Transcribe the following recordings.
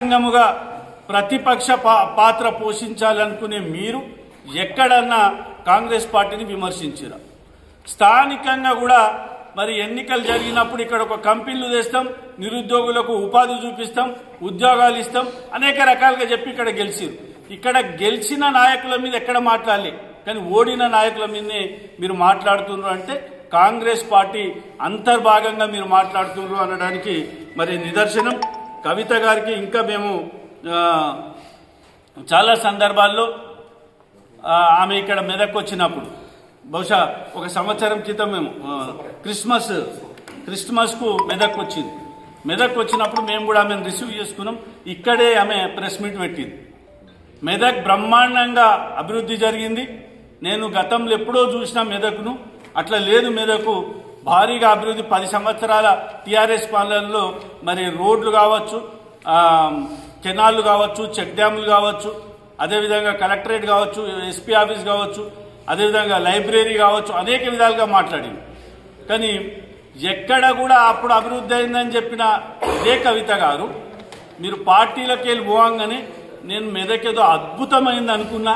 సంఘముగా ప్రతిపక్ష పాత్ర పోషించాలనుకునే మీరు ఎక్కడన్నా కాంగ్రెస్ పార్టీని విమర్శించారు. స్థానికంగా కూడా మరి ఎన్నికలు జరిగినప్పుడు ఇక్కడ ఒక కంపెనీలు తెస్తాం, నిరుద్యోగులకు ఉపాధి చూపిస్తాం, ఉద్యోగాలు ఇస్తాం, అనేక రకాలుగా చెప్పి ఇక్కడ గెలిచారు. ఇక్కడ గెలిచిన నాయకుల మీద ఎక్కడ మాట్లాడలే, కానీ ఓడిన నాయకుల మీదనే మీరు మాట్లాడుతున్నారు. అంటే కాంగ్రెస్ పార్టీ అంతర్భాగంగా మీరు మాట్లాడుతున్నారు అనడానికి మరి నిదర్శనం. కవిత గారికి ఇంకా మేము చాలా సందర్భాల్లో ఆమె ఇక్కడ మెదక్ వచ్చినప్పుడు బహుశా ఒక సంవత్సరం క్రితం మేము క్రిస్మస్కు మెదక్ వచ్చింది. మెదక్ వచ్చినప్పుడు మేము కూడా ఆమెను రిసీవ్ చేసుకున్నాం. ఇక్కడే ఆమె ప్రెస్ మీట్ పెట్టింది. మెదక్ బ్రహ్మాండంగా అభివృద్ధి జరిగింది. నేను గతంలో ఎప్పుడో చూసిన మెదక్ను, అట్లా లేదు. మెదకు భారీగా అభివృద్ధి 10 సంవత్సరాల టీఆర్ఎస్ పాలనలో మరి రోడ్లు కావచ్చు, కెనాల్లు కావచ్చు, చెక్ డ్యాములు కావచ్చు, అదేవిధంగా కలెక్టరేట్ కావచ్చు, ఎస్పీ ఆఫీస్ కావచ్చు, అదేవిధంగా లైబ్రరీ కావచ్చు, అనేక విధాలుగా మాట్లాడింది. కానీ ఎక్కడ కూడా అప్పుడు అభివృద్ధి అయిందని చెప్పిన ఇదే కవిత గారు మీరు పార్టీలోకి వెళ్ళి పోవంగానే నేను మెదక్ ఏదో అద్భుతమైంది అనుకున్నా,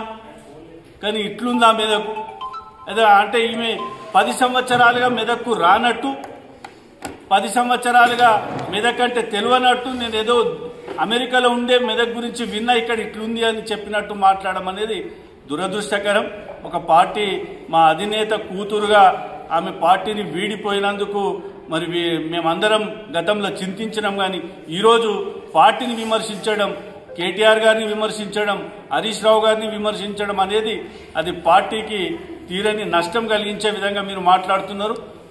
కానీ ఇట్లుందా మెదకు అదే అంటే ఈమె 10 సంవత్సరాలుగా మెదక్కు రానట్టు, 10 సంవత్సరాలుగా మెదక్ అంటే తెలియనట్టు, నేను ఏదో అమెరికాలో ఉండే మెదక్ గురించి విన్నా, ఇక్కడ ఇట్లుంది అని చెప్పినట్టు మాట్లాడడం అనేది దురదృష్టకరం. ఒక పార్టీ మా అధినేత కూతురుగా ఆమె పార్టీని వీడిపోయినందుకు మరి మేమందరం గతంలో చింతించినాం. కానీ ఈరోజు పార్టీని విమర్శించడం, కేటీఆర్ గారిని విమర్శించడం, హరీష్ రావు గారిని విమర్శించడం అనేది అది పార్టీకి తీరని నష్టం కలిగించే విధంగా మీరు మాట్లాడుతున్నారు.